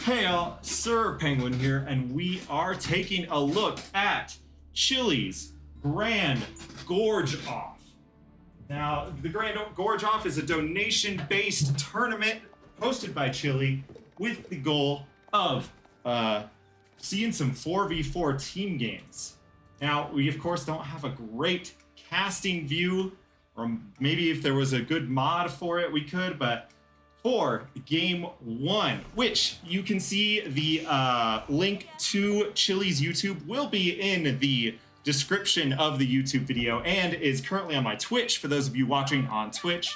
Hey y'all, Sir Penguin here, and we are taking a look at Chili's Grand Gorge-Off. Now, the Grand Gorge-Off is a donation-based tournament hosted by Chili with the goal of seeing some 4v4 team games. Now, we of course don't have a great casting view, or maybe if there was a good mod for it, we could, but for game one, which you can see the link to Chili's YouTube will be in the description of the YouTube video and is currently on my Twitch for those of you watching on Twitch.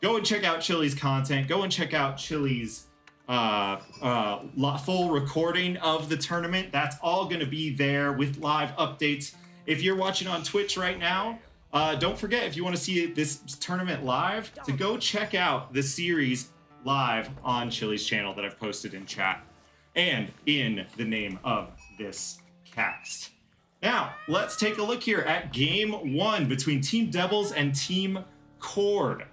Go and check out Chili's content. Go and check out Chili's full recording of the tournament. That's all going to be there with live updates. If you're watching on Twitch right now, don't forget, if you want to see this tournament live, to go check out the series live on Chili's channel that I've posted in chat and in the name of this cast. Now, let's take a look here at game one between Team Devils and Team Cord.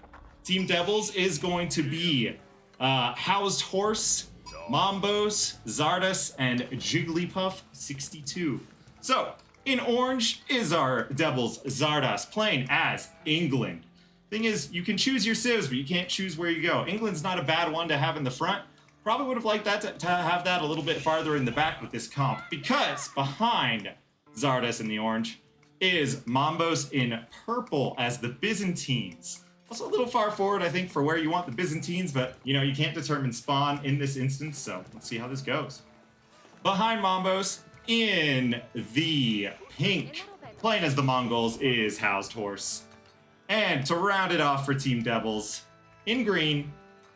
Team Devils is going to be Housed Horse, Mombos, Zardas, and Jigglypuff 62. So, in orange is our Devils Zardas playing as England. Thing is, you can choose your civs, but you can't choose where you go. England's not a bad one to have in the front. Probably would have liked that to have that a little bit farther in the back with this comp, because behind Zardas in the orange is Mombos in purple as the Byzantines. Also a little far forward, I think, for where you want the Byzantines, but you know, you can't determine spawn in this instance, so let's see how this goes. Behind Mombos in the pink, playing as the Mongols, is Housed Horse. And to round it off for Team Devils, in green,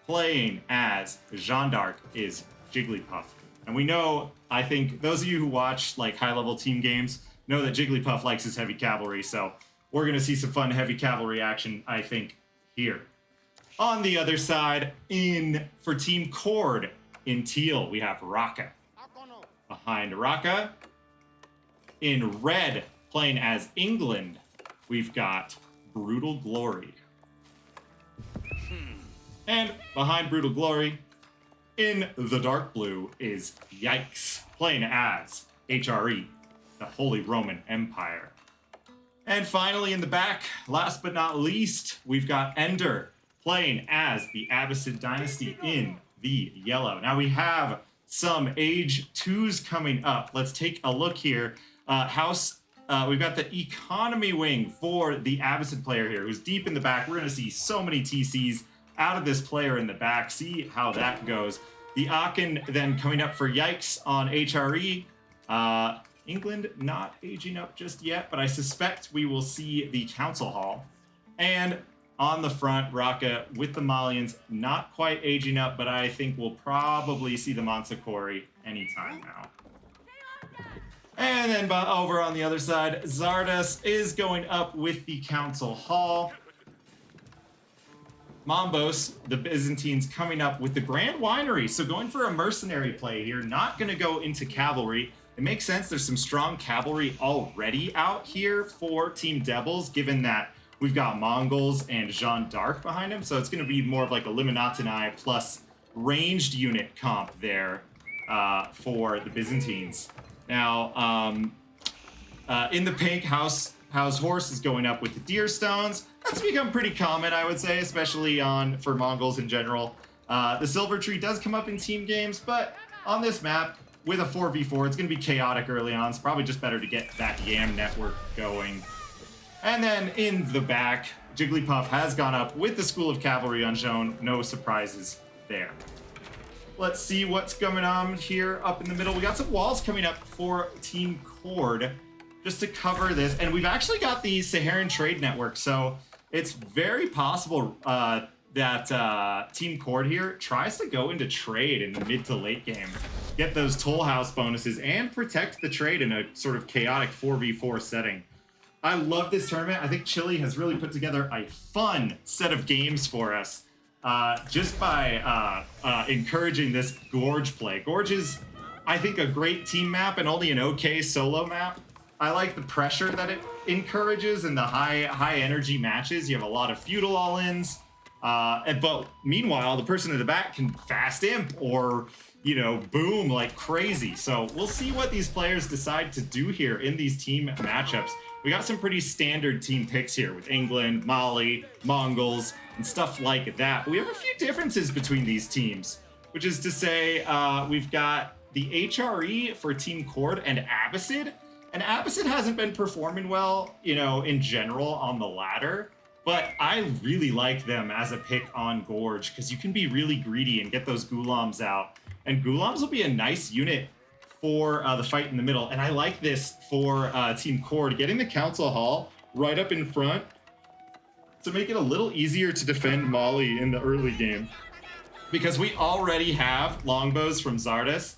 playing as Jeanne d'Arc, is Jigglypuff. And we know, I think, those of you who watch like high-level team games know that Jigglypuff likes his heavy cavalry, so we're going to see some fun heavy cavalry action, I think, here. On the other side, for Team Cord, in teal, we have Raka. Behind Raka, in red, playing as England, we've got Brutal Glory. And behind Brutal Glory, in the dark blue, is Yikes, playing as HRE, the Holy Roman Empire. And finally in the back, last but not least, we've got Ender, playing as the Abbasid Dynasty in the yellow. Now we have some Age 2s coming up. Let's take a look here. We've got the economy wing for the Abbasid player here, who's deep in the back. We're going to see so many TCs out of this player in the back. See how that goes. The Aachen then coming up for Yikes on HRE. England not aging up just yet, but I suspect we will see the Council Hall. And on the front, Raka with the Malians, not quite aging up, but I think we'll probably see the Manzikori anytime now. And then over on the other side, Zardas is going up with the Council Hall. Mombos, the Byzantines, coming up with the Grand Winery. So going for a mercenary play here, not going to go into cavalry. It makes sense. There's some strong cavalry already out here for Team Devils, given that we've got Mongols and Jeanne d'Arc behind him. So it's going to be more of like a Limonatini plus ranged unit comp there for the Byzantines. Now, in the pink, House Horse is going up with the Deer Stones. That's become pretty common, I would say, especially for Mongols in general. The Silver Tree does come up in team games, but on this map, with a 4v4, it's going to be chaotic early on. It's probably just better to get that Yam network going. And then in the back, Jigglypuff has gone up with the School of Cavalry on Joan. No surprises there. Let's see what's going on here up in the middle. We got some walls coming up for Team Cord just to cover this. And we've actually got the Saharan Trade Network. So it's very possible that Team Cord here tries to go into trade in the mid to late game. Get those Toll House bonuses and protect the trade in a sort of chaotic 4v4 setting. I love this tournament. I think Chili has really put together a fun set of games for us. Just by encouraging this Gorge play. Gorge is, I think, a great team map and only an okay solo map. I like the pressure that it encourages and the high energy matches. You have a lot of feudal all-ins. But meanwhile, the person in the back can fast imp or you know, boom like crazy. So we'll see what these players decide to do here in these team matchups. We got some pretty standard team picks here with England, Mali, Mongols, and stuff like that. But we have a few differences between these teams, which is to say we've got the HRE for Team Cord and Abbasid. And Abbasid hasn't been performing well, you know, in general on the ladder. But I really like them as a pick on Gorge because you can be really greedy and get those Gulams out. And Gulams will be a nice unit for the fight in the middle. And I like this for Team Cord, getting the Council Hall right up in front to make it a little easier to defend Mali in the early game. Because we already have longbows from Zardes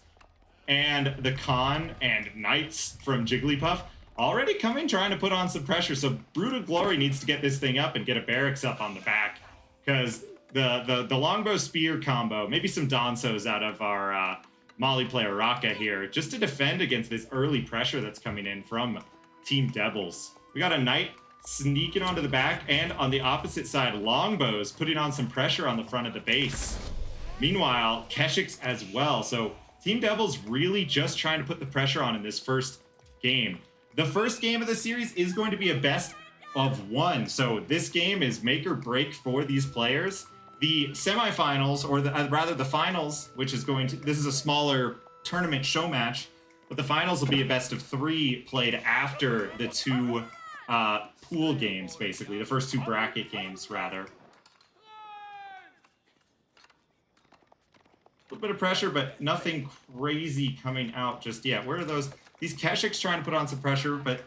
and the Khan and Knights from Jigglypuff already coming, trying to put on some pressure. So Brutal Glory needs to get this thing up and get a barracks up on the back, because the longbow spear combo, maybe some Dansos out of our Mali player Raka here, just to defend against this early pressure that's coming in from Team Devils. We got a Knight sneaking onto the back, and on the opposite side, longbows putting on some pressure on the front of the base. Meanwhile, Keshiks as well. So Team Devils really just trying to put the pressure on in this first game. The first game of the series is going to be a best of one. So this game is make or break for these players. The semifinals, or rather the finals, which is this is a smaller tournament show match, but the finals will be a best of three played after the two pool games, basically. The first two bracket games, rather. A little bit of pressure, but nothing crazy coming out just yet. Where are those? These Keshiks trying to put on some pressure, but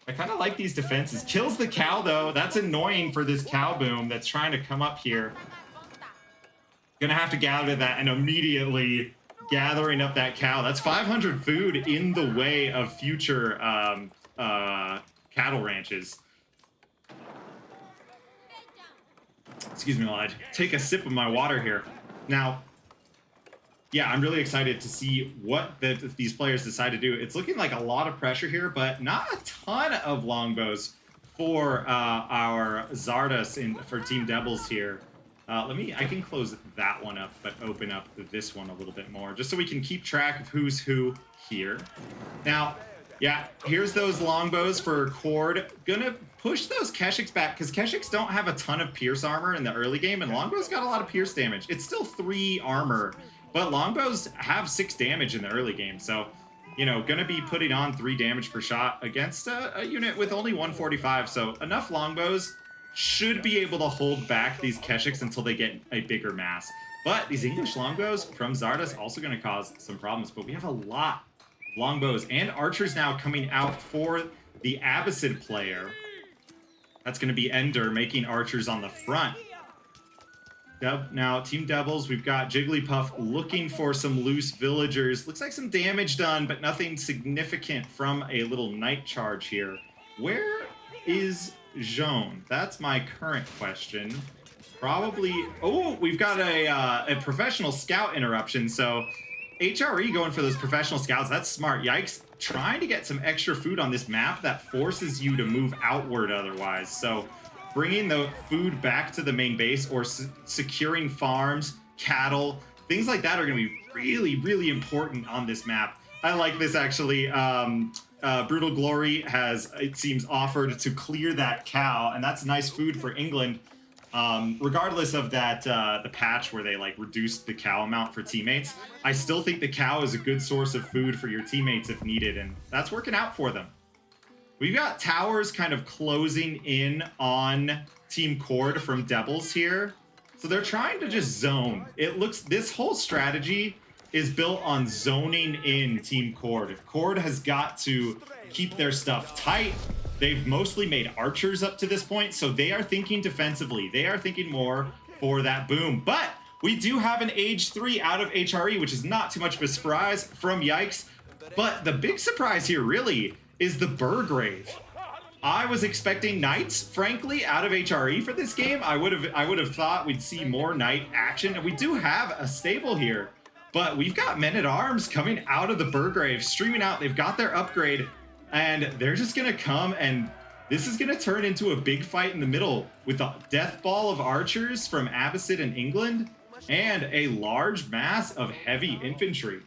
I kind of like these defenses. Kills the cow, though. That's annoying for this cow boom that's trying to come up here. Gonna have to gather that, and immediately gathering up that cow. That's 500 food in the way of future cattle ranches. Excuse me while I take a sip of my water here. Now, yeah, I'm really excited to see what these players decide to do. It's looking like a lot of pressure here, but not a ton of longbows for our Zardes for Team Devils here. I can close that one up, but open up this one a little bit more, just so we can keep track of who's who here. Now, yeah, here's those longbows for Cord. Gonna push those Keshiks back, because Keshiks don't have a ton of pierce armor in the early game, and longbows got a lot of pierce damage. It's still 3 armor, but longbows have 6 damage in the early game, so, you know, gonna be putting on 3 damage per shot against a unit with only 145, so enough longbows should be able to hold back these Keshiks until they get a bigger mass. But these English longbows from Zardes also gonna cause some problems, but we have a lot of longbows and archers now coming out for the Abbasid player. That's gonna be Ender making archers on the front. Now, Team Devils, we've got Jigglypuff looking for some loose villagers. Looks like some damage done, but nothing significant from a little night charge here. Where is Jaune? That's my current question. Probably... Oh, we've got a professional scout interruption, so HRE going for those professional scouts. That's smart. Yikes. Trying to get some extra food on this map that forces you to move outward otherwise. So bringing the food back to the main base or securing farms, cattle, things like that are going to be really, really important on this map. I like this, actually. Brutal Glory has, it seems, offered to clear that cow, and that's nice food for England. Regardless of that, the patch where they like reduced the cow amount for teammates, I still think the cow is a good source of food for your teammates if needed, and that's working out for them. We've got towers kind of closing in on Team Cord from Devils here. So they're trying to just zone. It looks, this whole strategy is built on zoning in Team Cord. Cord has got to keep their stuff tight. They've mostly made archers up to this point, so they are thinking defensively. They are thinking more for that boom. But we do have an Age 3 out of HRE, which is not too much of a surprise from Yikes. But the big surprise here, really, is the Burgrave. I was expecting Knights, frankly, out of HRE for this game. I would have thought we'd see more Knight action. And we do have a stable here, but we've got Men-at-Arms coming out of the Burgrave, streaming out. They've got their upgrade, and they're just gonna come, and this is gonna turn into a big fight in the middle with the death ball of archers from Abbasid and England. and a large mass of heavy infantry.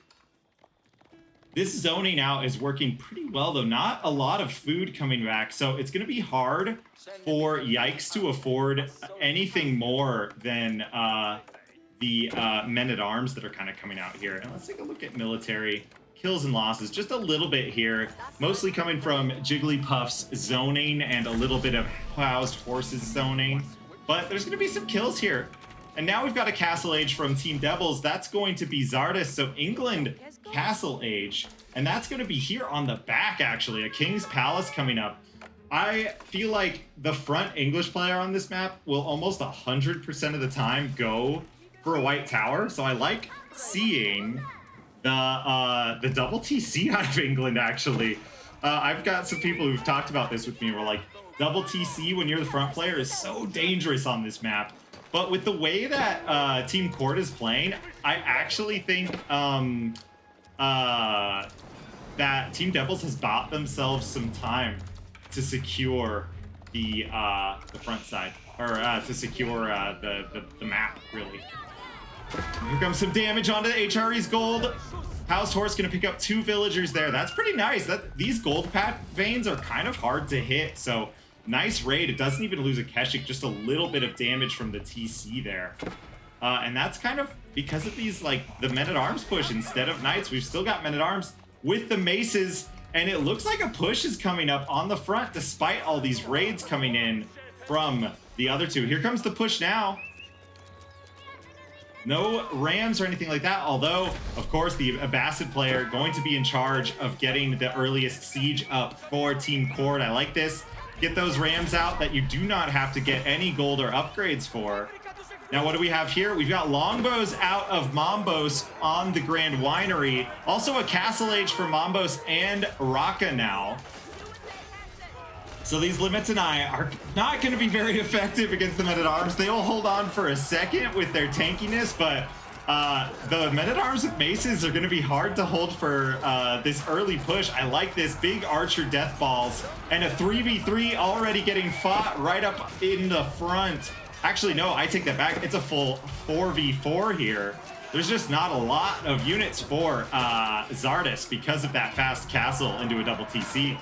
This zoning out is working pretty well, though. Not a lot of food coming back, so it's going to be hard for Yikes to afford anything more than the men-at-arms that are kind of coming out here. And let's take a look at military kills and losses. Just a little bit here, mostly coming from Jigglypuff's zoning and a little bit of Housed Horses zoning. But there's going to be some kills here. And now we've got a Castle Age from Team Devils. That's going to be Zardus. So England Castle Age. And that's going to be here on the back, actually. A King's Palace coming up. I feel like the front English player on this map will almost 100% of the time go for a white tower. So I like seeing the double TC out of England, actually. I've got some people who've talked about this with me. We're like, double TC when you're the front player is so dangerous on this map. But with the way that Team Court is playing, I actually think that Team Devils has bought themselves some time to secure the front side, or to secure the map, really. Here comes some damage onto the HRE's gold. House Horse gonna pick up 2 villagers there. That's pretty nice. These gold pat veins are kind of hard to hit, so nice raid. It doesn't even lose a Keshik, just a little bit of damage from the TC there. And that's kind of because of these, like, the men-at-arms push instead of knights. We've still got men-at-arms with the maces, and it looks like a push is coming up on the front despite all these raids coming in from the other two. Here comes the push now. No rams or anything like that, although, of course, the Abbasid player going to be in charge of getting the earliest siege up for Team Court. I like this. Get those rams out that you do not have to get any gold or upgrades for. Now, what do we have here? We've got longbows out of Mombos on the Grand Winery. Also a Castle Age for Mombos and Raqqa now. So these Limits and I are not going to be very effective against the Men-at-Arms. They'll hold on for a second with their tankiness, but the Men-at-Arms with maces are going to be hard to hold for this early push. I like this. Big Archer Death Balls and a 3v3 already getting fought right up in the front. Actually, no, I take that back. It's a full 4v4 here. There's just not a lot of units for Zardus because of that fast castle into a double TC.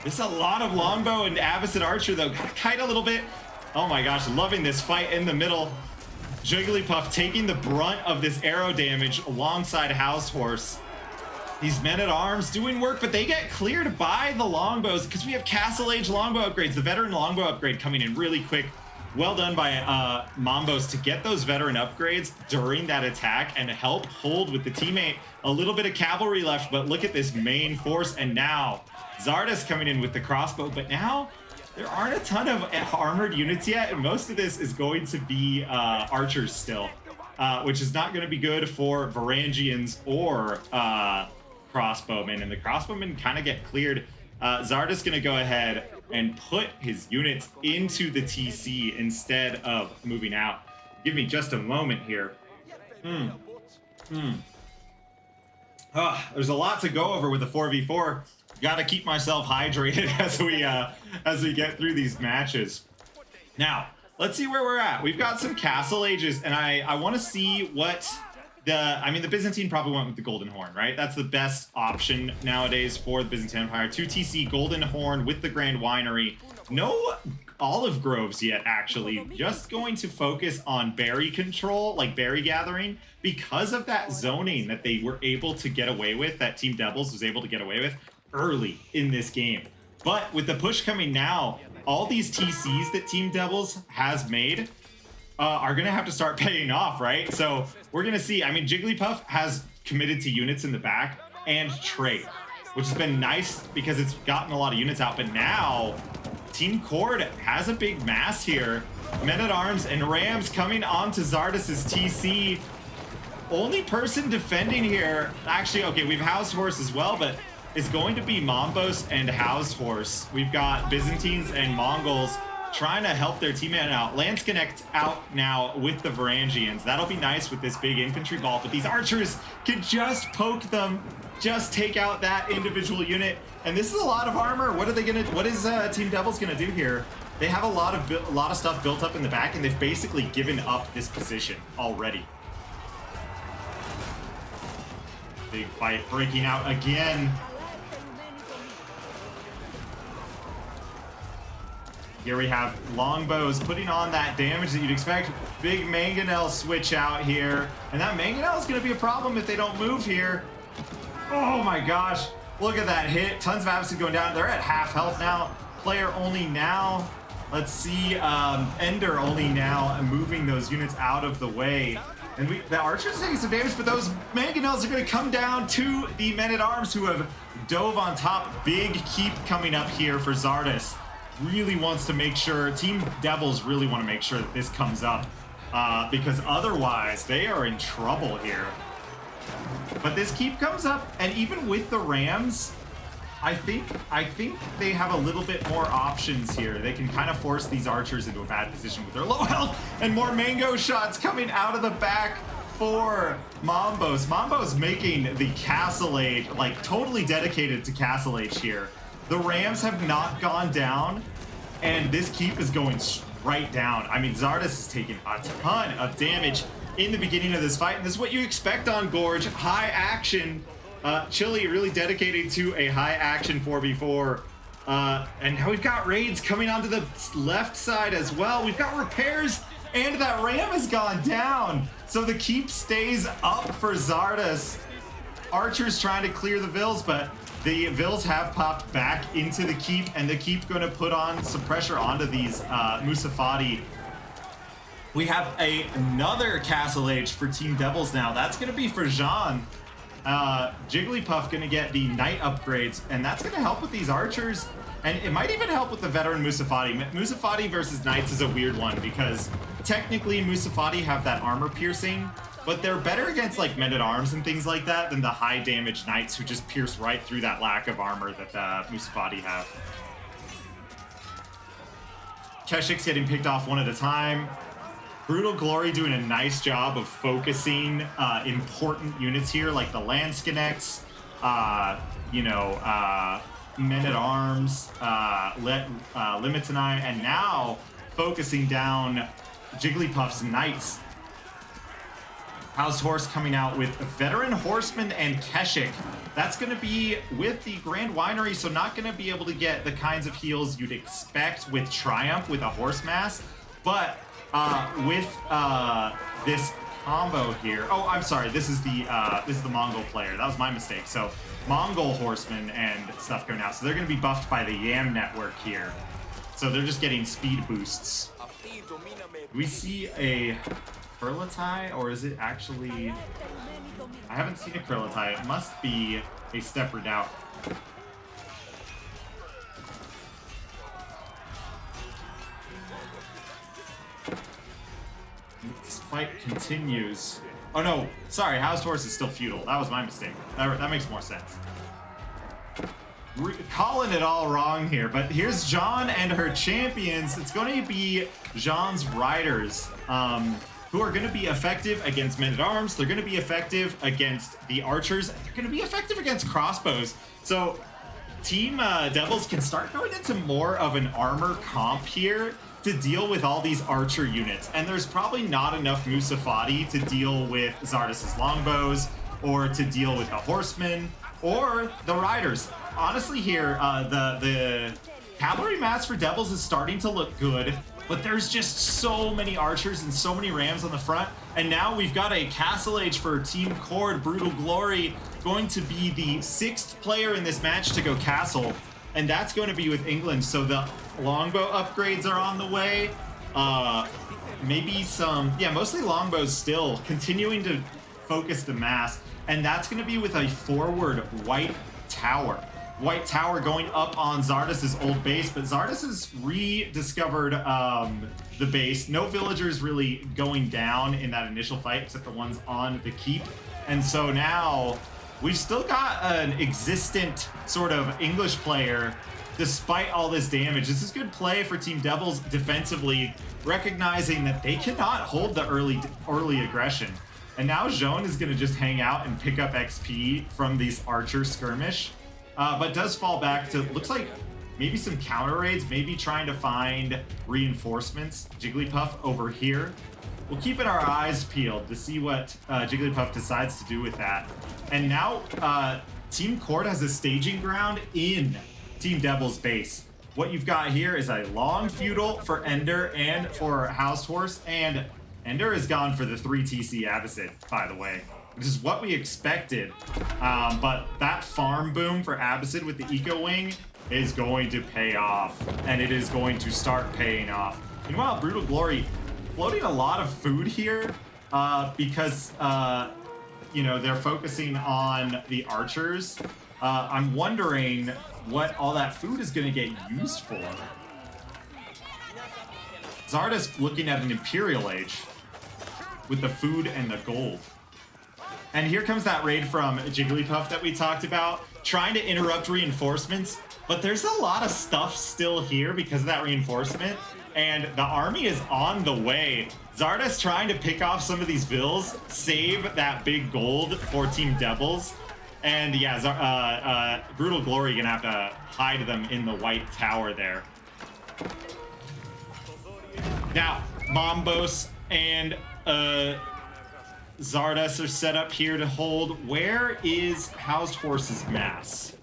There's a lot of longbow and Abbasid Archer, though. Gotta kite a little bit. Oh my gosh, loving this fight in the middle. Jigglypuff taking the brunt of this arrow damage alongside Housed Horse. These Men-at-Arms doing work, but they get cleared by the longbows because we have Castle Age longbow upgrades. The veteran longbow upgrade coming in really quick. Well done by Mombos to get those veteran upgrades during that attack and help hold with the teammate. A little bit of cavalry left, but look at this main force, and now Zardus coming in with the crossbow, but now there aren't a ton of armored units yet, and most of this is going to be archers still, which is not going to be good for Varangians or crossbowmen, and the crossbowmen kind of get cleared. Zardus going to go ahead and put his units into the TC instead of moving out. Give me just a moment here. There's a lot to go over with the 4v4. Got to keep myself hydrated as we get through these matches. Now, let's see where we're at. We've got some Castle Ages, and I want to see what the Byzantine probably went with the Golden Horn, right? That's the best option nowadays for the Byzantine Empire. 2 TC Golden Horn with the Grand Winery. No olive groves yet, actually. Just going to focus on berry control, like berry gathering, because of that zoning that they were able to get away with, that Team Devils was able to get away with early in this game. But with the push coming now, all these TCs that Team Devils has made are going to have to start paying off, right? So we're going to see, I mean, Jigglypuff has committed to units in the back and trade, which has been nice because it's gotten a lot of units out. But now Team Cord has a big mass here. Men-at-Arms and Rams coming onto Zardus's TC. Only person defending here, actually, okay, we've Housed Horse as well, but is going to be Mombos and Housed Horse. We've got Byzantines and Mongols trying to help their teammate out. Lance Connect out now with the Varangians. That'll be nice with this big infantry ball, but these archers can just poke them, just take out that individual unit. And this is a lot of armor. What is Team Devils gonna do here? they have a lot of stuff built up in the back, and they've basically given up this position already. Big fight breaking out again. Here we have longbows putting on that damage that you'd expect. Big mangonel switch out here. And that mangonel is going to be a problem if they don't move here. Oh my gosh. Look at that hit. Tons of Avacid going down. They're at half health now. Player only now. Let's see. Ender only now, moving those units out of the way. And the archers are taking some damage, but those mangonels are going to come down to the men-at-arms who have dove on top. Big keep coming up here for Xardus. Really wants to make sure, Team Devils really want to make sure that this comes up, because otherwise they are in trouble here. But this keep comes up, and even with the Rams, I think they have a little bit more options here. They can kind of force these archers into a bad position with their low health, and more mango shots coming out of the back for Mambos. Mambos making the Castle Age, like totally dedicated to Castle Age here. The Rams have not gone down, and this keep is going right down. I mean, Xardus is taking a ton of damage in the beginning of this fight, and this is what you expect on Gorge. High action. Chile really dedicated to a high action 4v4. And now we've got raids coming onto the left side as well. We've got repairs, and that ram has gone down. So the keep stays up for Xardus. Archers trying to clear the vills, but the vills have popped back into the keep, and the keep going to put on some pressure onto these Musafati. We have another Castle Age for Team Devils now. That's going to be for Jean. Jigglypuff going to get the Knight upgrades, and that's going to help with these archers, and it might even help with the veteran Musafati. Musafati versus Knights is a weird one, because technically Musafati have that armor piercing, but they're better against like men-at-arms and things like that than the high damage Knights who just pierce right through that lack of armor that Musafati have. Keshik's getting picked off one at a time. Brutal Glory doing a nice job of focusing important units here, like the Landsconnects, Men-at-Arms, Limitanai, and now focusing down Jigglypuff's Knights. Housed Horse coming out with Veteran Horseman and Keshik. That's going to be with the Grand Winery, so not going to be able to get the kinds of heals you'd expect with Triumph with a Horse Mass, but with this combo here. Oh, I'm sorry. This is the Mongol player. That was my mistake. So Mongol Horsemen and stuff going out. So they're going to be buffed by the Yam network here. So they're just getting speed boosts. Do we see a Krilltai, or is it actually? I haven't seen a Krilltai. It must be a Step Redoubt. This fight continues. Oh no, sorry, Housed Horse is still feudal. That was my mistake. That makes more sense. Calling it all wrong here, but here's Jean and her champions. It's going to be Jean's riders, who are going to be effective against men-at-arms. They're going to be effective against the archers. They're going to be effective against crossbows. So Team Devils can start going into more of an armor comp here to deal with all these archer units. And there's probably not enough Musafati to deal with Xardus' longbows, or to deal with the horsemen, or the riders. Honestly here, the cavalry mass for Devils is starting to look good, but there's just so many archers and so many rams on the front. And now we've got a Castle Age for Team Cord. Brutal Glory going to be the 6th player in this match to go castle, and that's going to be with England. So the longbow upgrades are on the way. Maybe some, yeah, mostly longbows still, continuing to focus the mass. And that's going to be with a forward white tower. White tower going up on Xardus' old base, but Xardus has rediscovered the base. No villagers really going down in that initial fight, except the ones on the keep. And so now we've still got an existent sort of English player despite all this damage. This is good play for Team Devils defensively, recognizing that they cannot hold the early aggression. And now Jean is going to just hang out and pick up XP from these archer skirmish. But does fall back to, looks like maybe some counter raids, maybe trying to find reinforcements. Jigglypuff over here. We'll keep our eyes peeled to see what Jigglypuff decides to do with that. And now Team Cord has a staging ground in Team Devil's base. What you've got here is a long feudal for Ender and for Housed Horse, and Ender has gone for the 3 TC Abyssid, by the way, which is what we expected. But that farm boom for Abyssid with the Eco Wing is going to pay off, and it is going to start paying off. Meanwhile, Brutal Glory floating a lot of food here because, you know, they're focusing on the archers. I'm wondering what all that food is going to get used for. Zarda's looking at an Imperial Age with the food and the gold. And here comes that raid from Jigglypuff that we talked about, trying to interrupt reinforcements, but there's a lot of stuff still here because of that reinforcement, and the army is on the way. Zarda's trying to pick off some of these vills, save that big gold for Team Devils, and yeah, Brutal Glory gonna have to hide them in the white tower there. Now, Mombos and Zardas are set up here to hold. Where is Housed Horse's mass?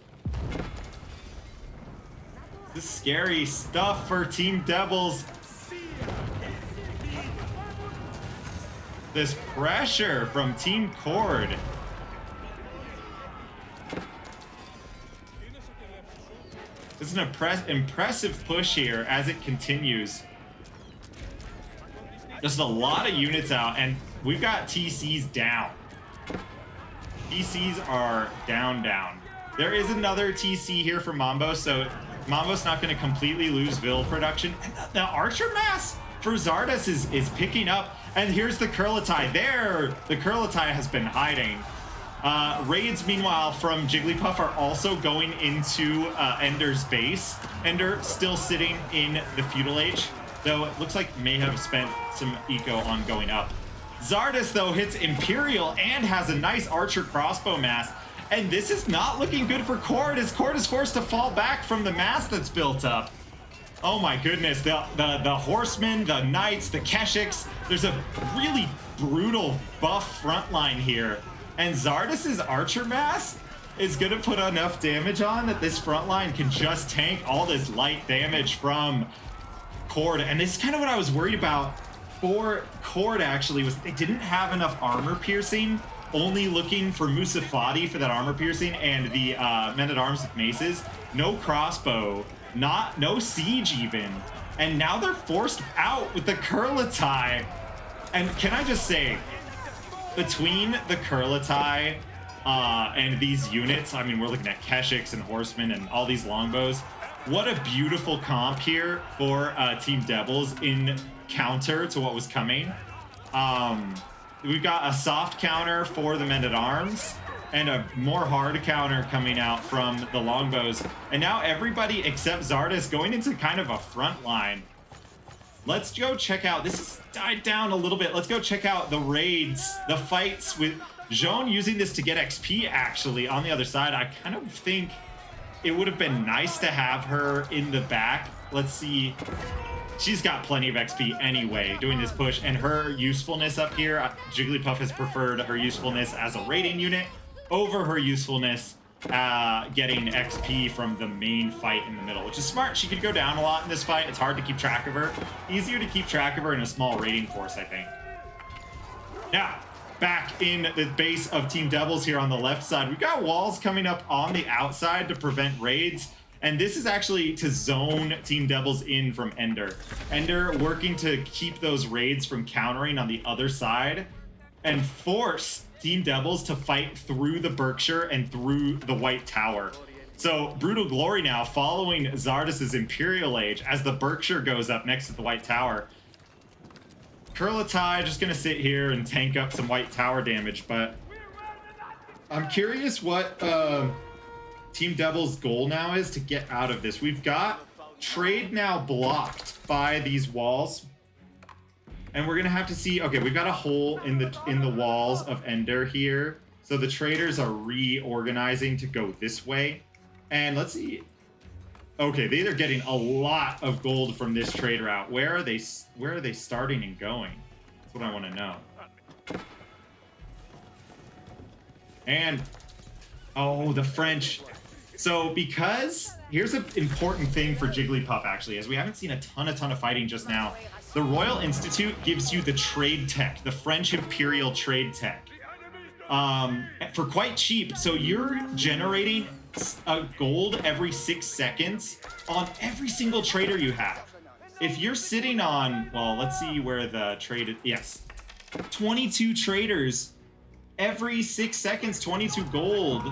This is scary stuff for Team Devils. This pressure from Team Cord. This is an impressive push here as it continues. Just a lot of units out, and we've got TCs down. TCs are down. There is another TC here for Mambo, so Mambo's not going to completely lose Vil production. And the Archer mass for Zardas is picking up, and here's the Kurlitai. There, the Kurlitai has been hiding. Raids, meanwhile, from Jigglypuff are also going into Ender's base. Ender still sitting in the Feudal Age, though it looks like may have spent some eco on going up. Zardas, though, hits Imperial and has a nice Archer crossbow mass. And this is not looking good for Cord, as Cord is forced to fall back from the mass that's built up. Oh my goodness, the Horsemen, the Knights, the Keshiks. There's a really brutal buff front line here. And Zardas's Archer mass is gonna put enough damage on that this front line can just tank all this light damage from Cord. And this is kind of what I was worried about for Cord, actually, was they didn't have enough armor piercing, only looking for Musafati for that armor piercing and the men-at-arms with maces. No crossbow, no siege even. And now they're forced out with the Kurlitai. And can I just say, between the Kurlitai and these units, I mean, we're looking at Keshiks and Horsemen and all these longbows. What a beautiful comp here for Team Devils in counter to what was coming. We've got a soft counter for the men-at-arms and a more hard counter coming out from the longbows. And now everybody except Zardas going into kind of a front line. Let's go check out, this has died down a little bit. Let's go check out the raids, the fights with Joan using this to get XP actually on the other side. I kind of think it would have been nice to have her in the back. Let's see. She's got plenty of XP anyway doing this push, and her usefulness up here, Jigglypuff has preferred her usefulness as a raiding unit over her usefulness getting XP from the main fight in the middle, which is smart. She could go down a lot in this fight. It's hard to keep track of her. Easier to keep track of her in a small raiding force, I think. Now, back in the base of Team Devils here on the left side, we've got walls coming up on the outside to prevent raids. And this is actually to zone Team Devils in from Ender. Ender working to keep those raids from countering on the other side and force Team Devils to fight through the Berkshire and through the White Tower. So Brutal Glory now following Zardas's Imperial Age as the Berkshire goes up next to the White Tower. Kurlitai just gonna sit here and tank up some White Tower damage, but I'm curious what Team Devil's goal now is to get out of this. We've got trade now blocked by these walls, and we're gonna have to see. Okay, we've got a hole in the walls of Ender here, so the traders are reorganizing to go this way. And let's see. Okay, they're getting a lot of gold from this trade route. Where are they starting and going? That's what I want to know. And oh, the French. So because here's an important thing for Jigglypuff actually, as we haven't seen a ton of fighting just now. The Royal Institute gives you the trade tech, the French Imperial trade tech, for quite cheap. So you're generating a gold every 6 seconds on every single trader you have. If you're sitting on, well, let's see where the trade, yes, 22 traders every 6 seconds, 22 gold.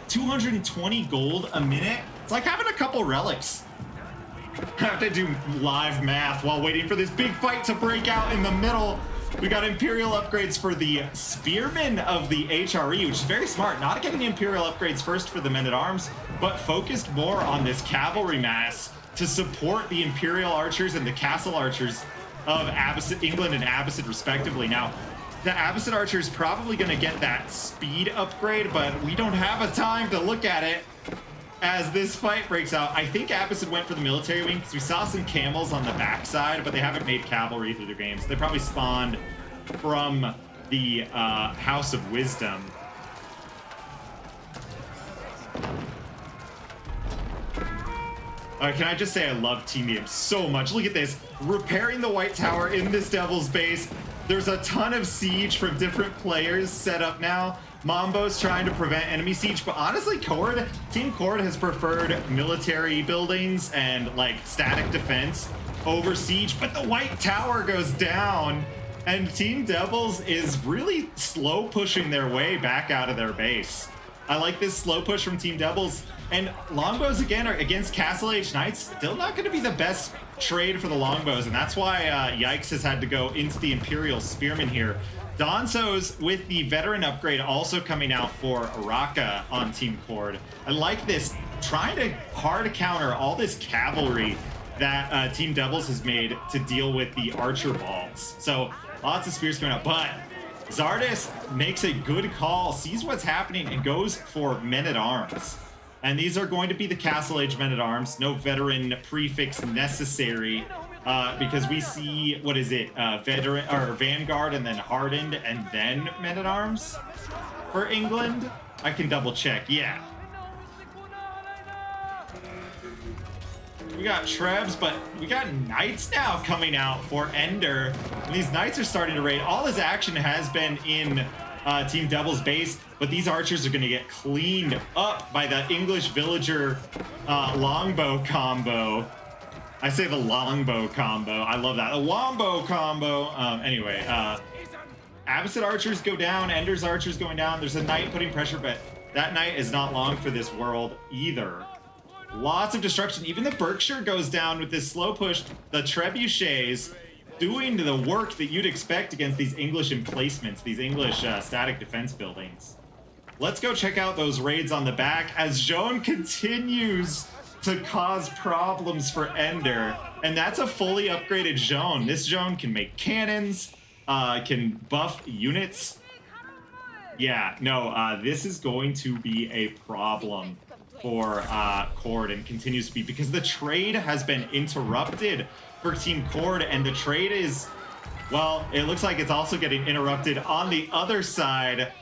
220 gold a minute. It's like having a couple relics. I have to do live math while waiting for this big fight to break out in the middle. We got Imperial upgrades for the Spearmen of the HRE, which is very smart. Not getting the Imperial upgrades first for the Men-at-Arms, but focused more on this cavalry mass to support the Imperial archers and the Castle archers of Abbasid, England and Abbasid respectively. Now, the Abbasid archer is probably going to get that speed upgrade, but we don't have a time to look at it as this fight breaks out. I think Abbasid went for the military wing because we saw some camels on the backside, but they haven't made cavalry through the games. They probably spawned from the House of Wisdom. Can I just say I love Team Medium so much. Look at this. Repairing the White Tower in this Devil's base. There's a ton of siege from different players set up now. Mambo's trying to prevent enemy siege, but honestly, Team Cord has preferred military buildings and like static defense over siege, but the White Tower goes down and Team Devils is really slow pushing their way back out of their base. I like this slow push from Team Devils, and longbows again are against Castle Age Knights. Still not going to be the best trade for the longbows, and that's why Yikes has had to go into the Imperial Spearmen here. Donso's with the veteran upgrade also coming out for Araka on Team Cord. I like this, trying to hard counter all this cavalry that Team Devils has made to deal with the archer balls. So lots of spears coming out, but Zardis makes a good call, sees what's happening, and goes for Men-at-Arms. And these are going to be the Castle Age Men-at-Arms. No veteran prefix necessary, because we see, what is it, veteran or Vanguard and then Hardened and then Men-at-Arms for England. I can double check. Yeah. We got Trebs, but we got Knights now coming out for Ender. And these Knights are starting to raid. All this action has been in Team Devil's base, but these archers are going to get cleaned up by the English Villager longbow combo. I say the longbow combo. I love that. The wombo combo. Anyway, Abbasid archers go down. Ender's archers going down. There's a Knight putting pressure, but that Knight is not long for this world either. Lots of destruction. Even the Berkshire goes down with this slow push. The Trebuchets doing the work that you'd expect against these English emplacements, these English static defense buildings. Let's go check out those raids on the back as Joan continues to cause problems for Ender. And that's a fully upgraded Joan. This Joan can make cannons, can buff units. Yeah, no, this is going to be a problem for Cord, and continues to be, because the trade has been interrupted for Team Cord, and the trade is, well, it looks like it's also getting interrupted on the other side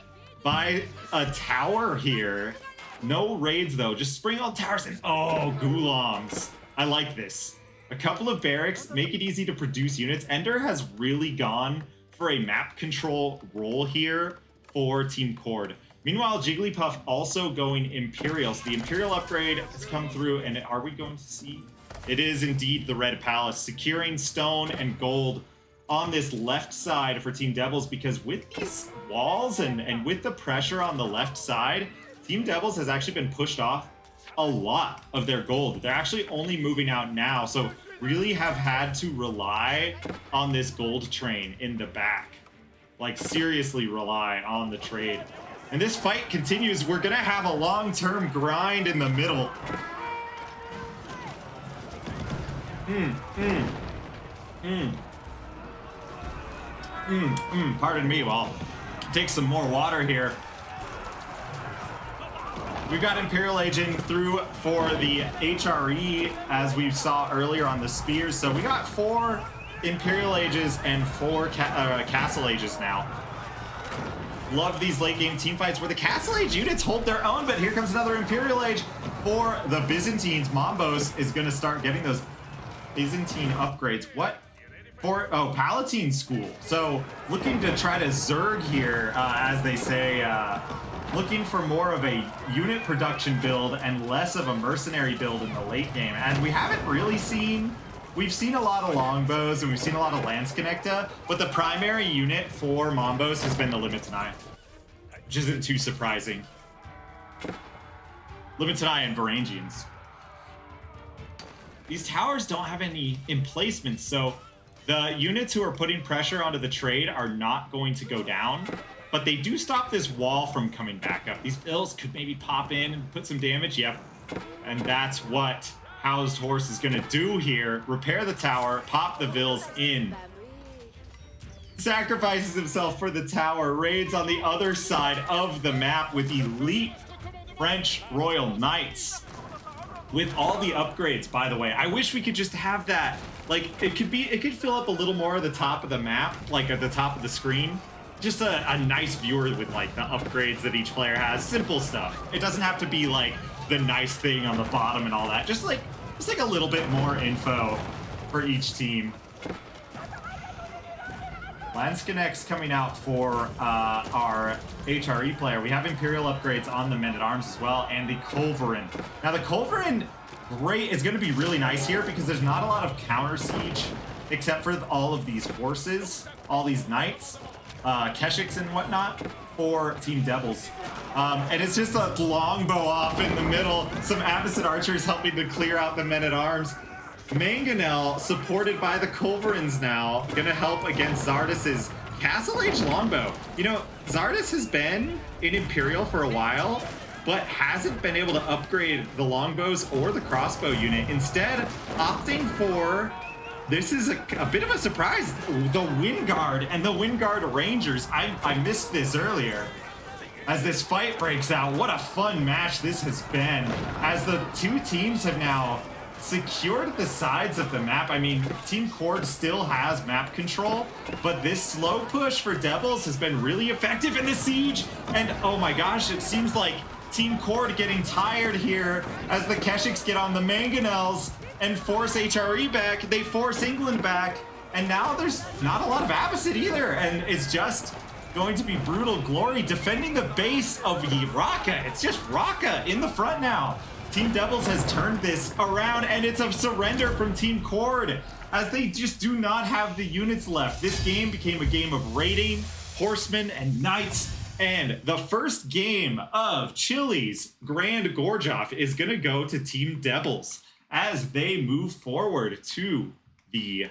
by a tower here. No raids though, just Spring-Old Towers and oh, Gulongs. I like this. A couple of barracks make it easy to produce units. Ender has really gone for a map control role here for Team Cord. Meanwhile, Jigglypuff also going Imperial. So the Imperial upgrade has come through, and are we going to see? It is indeed the Red Palace, securing stone and gold on this left side for Team Devils, because with these walls and with the pressure on the left side, Team Devils has actually been pushed off a lot of their gold. They're actually only moving out now, so really have had to rely on this gold train in the back. Like, seriously rely on the trade. And this fight continues. We're gonna have a long-term grind in the middle. Pardon me, well, take some more water here. We've got Imperial Agent through for the HRE, as we saw earlier on the Spears. So we got 4 Imperial Ages and 4 Castle Ages now. Love these late game team fights where the Castle Age units hold their own, but here comes another Imperial Age for the Byzantines. Mambos is going to start getting those Byzantine upgrades. What? For, oh, Palatine School. So looking to try to Zerg here, as they say, looking for more of a unit production build and less of a mercenary build in the late game. And we haven't really seen, we've seen a lot of longbows and we've seen a lot of Lance Connecta, but the primary unit for Mambos has been the Limitanei, which isn't too surprising. Limitanei and Varangians. These towers don't have any emplacements, so the units who are putting pressure onto the trade are not going to go down, but they do stop this wall from coming back up. These Vills could maybe pop in and put some damage. Yep. And that's what Housed Horse is going to do here. Repair the tower, pop the Vills in. Sacrifices himself for the tower. Raids on the other side of the map with elite French Royal Knights. With all the upgrades, by the way. I wish we could just have that. Like, it could fill up a little more of the top of the map, like at the top of the screen. Just a nice viewer with like the upgrades that each player has. Simple stuff. It doesn't have to be like the nice thing on the bottom and all that. Just like a little bit more info for each team. Landscanex coming out for our HRE player. We have Imperial upgrades on the Men-at-Arms as well, and the Culverin. Now the Culverin is going to be really nice here because there's not a lot of counter siege except for all of these horses, all these knights, Keshiks and whatnot for Team Devils. And it's just a longbow off in the middle. Some Abbasid archers helping to clear out the Men-at-Arms. Mangonel, supported by the Culverins now, gonna help against Zardas's Castle Age longbow. You know, Zardas has been in Imperial for a while, but hasn't been able to upgrade the longbows or the crossbow unit. Instead, opting for, this is a bit of a surprise, the Windguard and the Windguard Rangers. I missed this earlier. As this fight breaks out, what a fun match this has been. As the two teams have now secured the sides of the map. I mean, Team Cord still has map control, but this slow push for Devils has been really effective in the siege. And oh my gosh, it seems like Team Cord getting tired here as the Keshiks get on the Mangonels and force HRE back. They force England back, and now there's not a lot of Abbasid either, and it's just going to be Brutal Glory defending the base of Raqqa. It's just Raqqa in the front now. Team Devils has turned this around, and it's a surrender from Team Cord as they just do not have the units left. This game became a game of raiding, horsemen, and knights, and the first game of Chile's Grand Gorge-Off is going to go to Team Devils as they move forward to the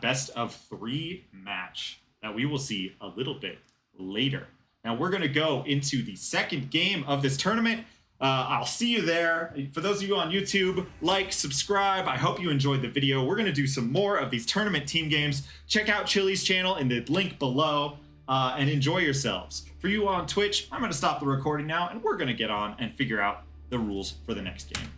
best of 3 match that we will see a little bit later. Now we're going to go into the second game of this tournament. I'll see you there. For those of you on YouTube, like, subscribe. I hope you enjoyed the video. We're going to do some more of these tournament team games. Check out Chile's channel in the link below and enjoy yourselves. For you on Twitch, I'm going to stop the recording now and we're going to get on and figure out the rules for the next game.